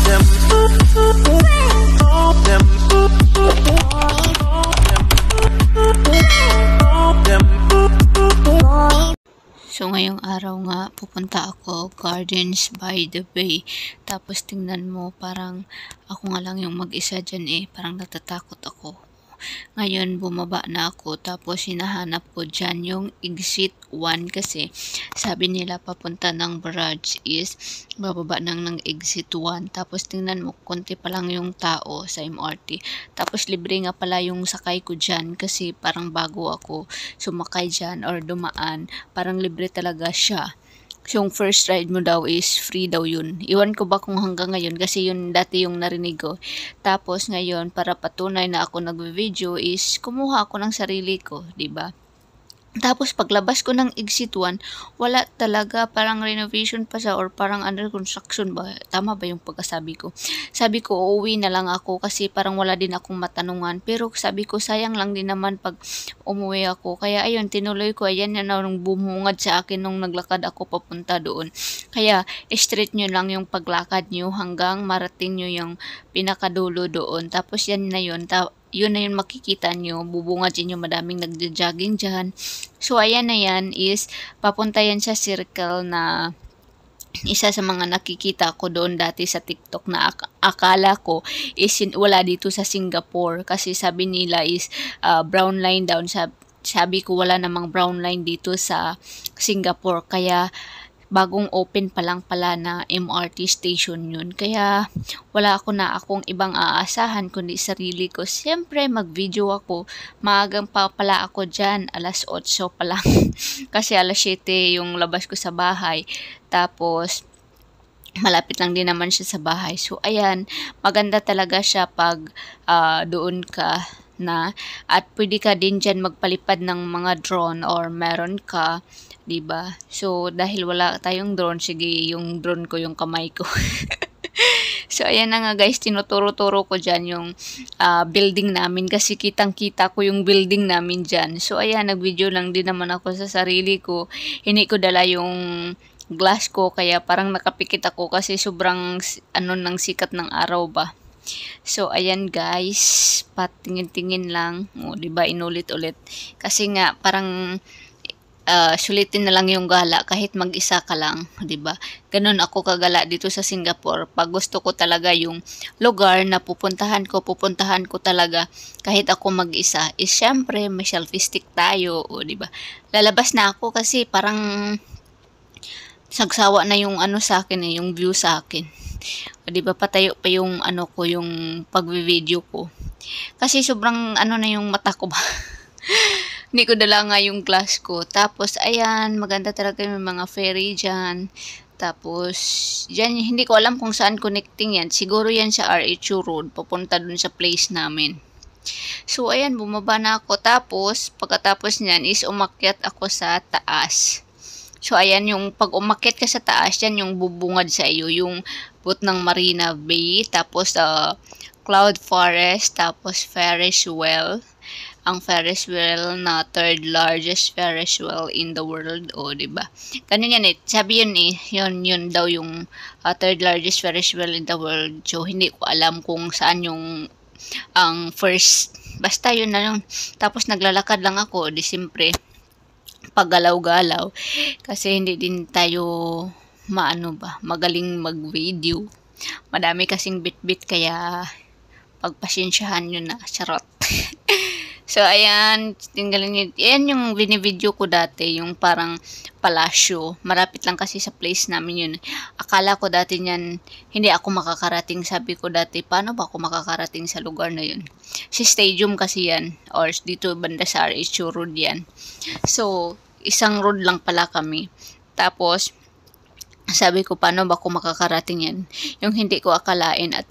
So, ngayong araw nga, pupunta ako Gardens by the Bay. Tapos, tingnan mo, parang ako nga lang yung mag-isa dyan parang natatakot ako. Ngayon, bumaba na ako. Tapos, hinahanap ko dyan yung exit 1 kasi sabi nila papunta ng barrage is bababa ng exit 1. Tapos, tingnan mo, konti pa lang yung tao sa MRT. Tapos, libre nga pala yung sakay ko dyan kasi parang bago ako sumakay dyan or dumaan. Parang libre talaga siya. Yung first ride mo daw is free daw yun. Iwan ko ba kung hanggang ngayon kasi yun dati yung narinig ko. Tapos ngayon para patunay na ako nagvi-video is kumuha ako ng sarili ko, 'di ba? Tapos paglabas ko ng exit 1, wala talaga, parang renovation pa siya or parang under construction ba? Tama ba yung pagkasabi ko? Sabi ko, uuwi na lang ako kasi parang wala din akong matanungan. Pero sabi ko, sayang lang din naman pag umuwi ako. Kaya ayun, tinuloy ko. Ayan na nung bumungad sa akin nung naglakad ako papunta doon. Kaya straight nyo lang yung paglakad nyo hanggang marating nyo yung pinakadulo doon. Tapos yan na yun. Yun na yung makikita nyo, bubungad din yung madaming nagja-jogging dyan. So, ayan na yan is, papunta yan sa circle na isa sa mga nakikita ko doon dati sa TikTok na akala ko is wala dito sa Singapore. Kasi sabi nila is brown line down. Sabi ko wala namang brown line dito sa Singapore. Kaya, bagong open pa lang pala na MRT station yun. Kaya wala akong ibang aasahan kundi sarili ko. Siyempre mag-video ako. Maagang pa pala ako dyan. Alas 8 pa lang. Kasi alas 7 yung labas ko sa bahay. Tapos malapit lang din naman siya sa bahay. So ayan, maganda talaga siya pag doon ka na at pwede ka din dyan magpalipad ng mga drone or meron ka, 'di ba? So dahil wala tayong drone, sige, yung drone ko yung kamay ko. So ayan na nga guys, tinuturo-turo ko dyan yung building namin kasi kitang-kita ko yung building namin dyan. So ayan, nag-video lang din naman ako sa sarili ko. Hindi ko dala yung glass ko kaya parang nakapikit ako kasi sobrang ng sikat ng araw ba. So, ayan guys, patingin-tingin lang. O, diba, inulit-ulit. Kasi nga, parang sulitin na lang yung gala kahit mag-isa ka lang, 'di ba? Ganun ako kagala dito sa Singapore. Pag gusto ko talaga yung lugar na pupuntahan ko talaga kahit ako mag-isa. Is syempre may selfie stick tayo, o 'di ba? Lalabas na ako kasi parang sagsawa na yung sa akin yung view sa akin. O, 'di ba, patayo pa yung ko, yung pagvi-video ko. Kasi sobrang na yung mata ko ba. Hindi ko dala nga yung glass ko. Tapos, ayan, maganda talaga yung mga ferry dyan. Tapos, dyan, hindi ko alam kung saan connecting yan. Siguro yan sa RH Road, papunta dun sa place namin. So, ayan, bumaba na ako. Tapos, pagkatapos niyan is umakyat ako sa taas. So, ayan, yung pag umakyat ka sa taas, yan yung bubungad sa iyo. Yung boot ng Marina Bay, tapos Cloud Forest, tapos Ferris Wheel. Ang Ferris wheel na third largest Ferris wheel in the world, o diba? Ganun yan sabi yun yun daw yung third largest Ferris wheel in the world. So hindi ko alam kung saan yung ang first, basta yun na yun. Tapos naglalakad lang ako, di siyempre paggalaw-galaw kasi hindi din tayo magaling mag-video. Madami kasing bit-bit kaya pagpasensyahan nyo na, charot. So, ayan, tinggalin nyo. Ayan yung binivideo ko dati, yung parang palasyo. Marapit lang kasi sa place namin yun. Akala ko dati niyan, hindi ako makakarating. Sabi ko dati, paano ba ako makakarating sa lugar na yun? Si stadium kasi yan, or dito banda sa RH Road yan. So, isang road lang pala kami. Tapos, sabi ko, paano ba ako makakarating yan? Yung hindi ko akalain at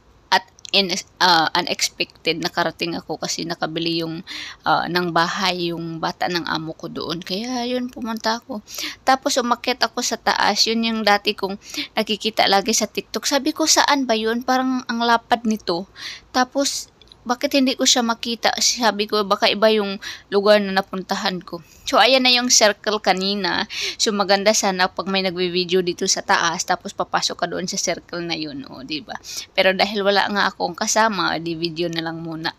unexpected nakarating ako kasi nakabili yung ng bahay yung bata ng amo ko doon. Kaya yun, pumunta ako. Tapos umakyat ako sa taas. Yun yung dati kong nakikita lagi sa TikTok. Sabi ko, saan ba yun? Parang ang lapad nito. Tapos bakit hindi ko siya makita? Sabi ko, baka iba yung lugar na napuntahan ko. So, ayan na yung circle kanina. So, maganda sana pag may nagbe-video dito sa taas, tapos papasok ka doon sa circle na yun, o, diba? Pero dahil wala nga akong kasama, di video na lang muna.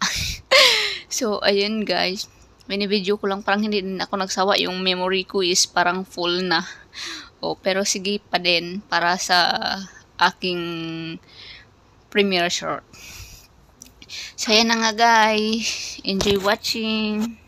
So, ayun guys. Mini-video ko lang, parang hindi din ako nagsawa. Yung memory ko is parang full na. O, pero sige pa din para sa aking premiere short. So, ayan na nga guys. Enjoy watching.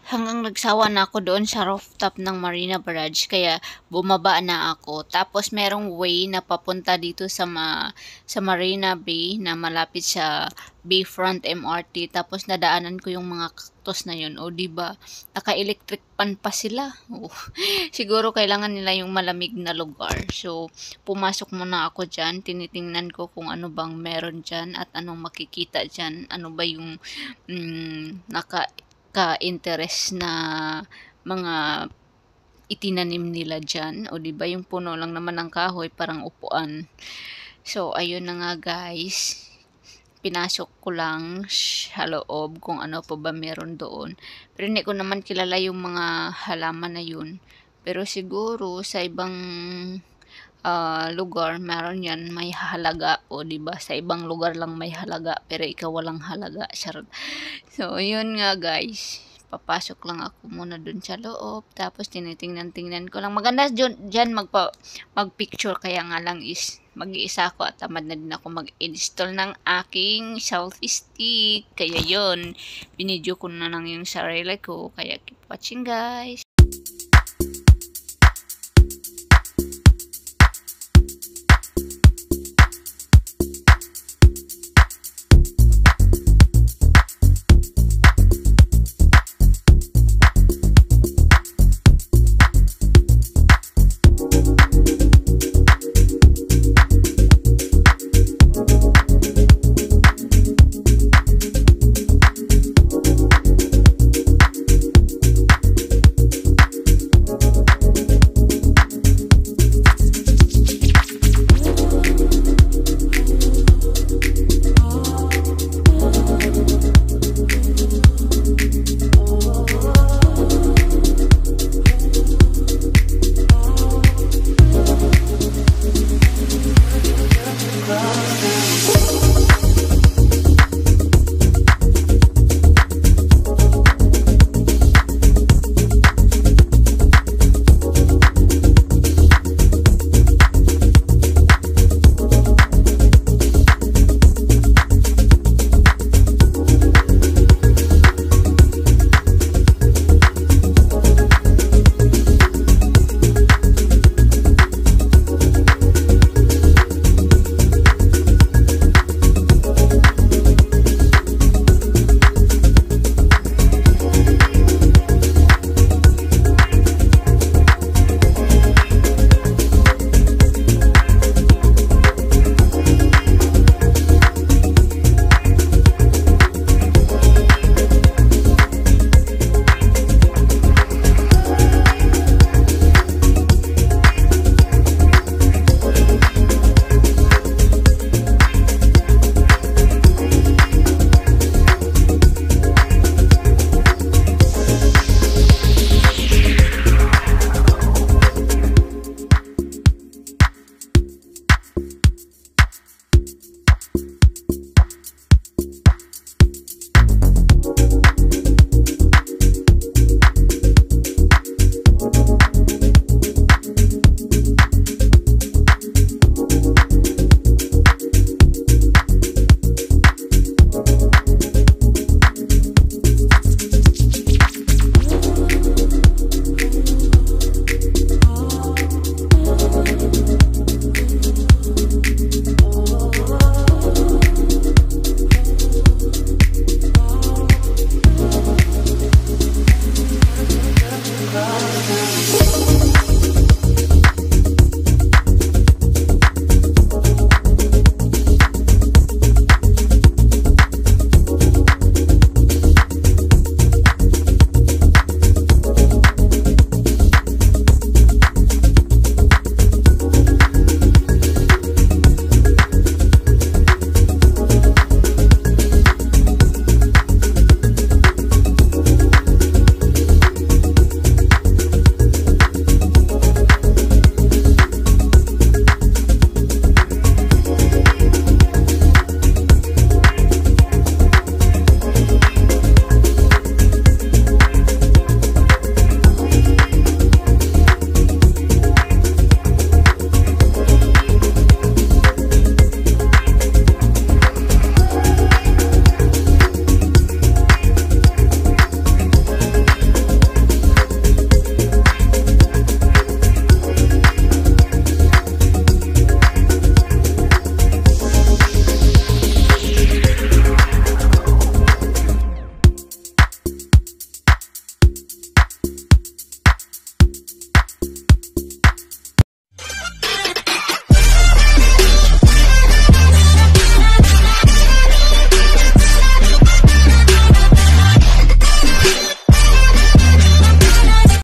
Hanggang nagsawa na ako doon sa rooftop ng Marina Barrage, kaya bumaba na ako. Tapos merong way na papunta dito sa Marina Bay na malapit sa Bayfront MRT. Tapos nadaanan ko yung mga cactus na yun. O diba, naka-electric pan pa sila. O, siguro kailangan nila yung malamig na lugar. So, pumasok muna ako dyan. Tinitingnan ko kung ano bang meron dyan at anong makikita dyan. Ano ba yung ka-interest na mga itinanim nila dyan. O diba, yung puno lang naman ng kahoy, parang upuan. So, ayun na nga guys. Pinasok ko lang sa loob kung ano pa ba meron doon. Pero hindi ko naman kilala yung mga halaman na yun. Pero siguro sa ibang lugar meron yan, may halaga. O diba, sa ibang lugar lang may halaga, pero ikaw walang halaga. Charot. So, yun nga guys. Papasok lang ako muna dun sa loob. Tapos, tinitingnan-tingnan ko lang. Maganda dyan mag-picture. Kaya nga lang is mag-iisa ako at tamad na din ako mag-install ng aking selfie stick. Kaya yun, binidyo ko na lang yung sarili ko. Kaya keep watching guys.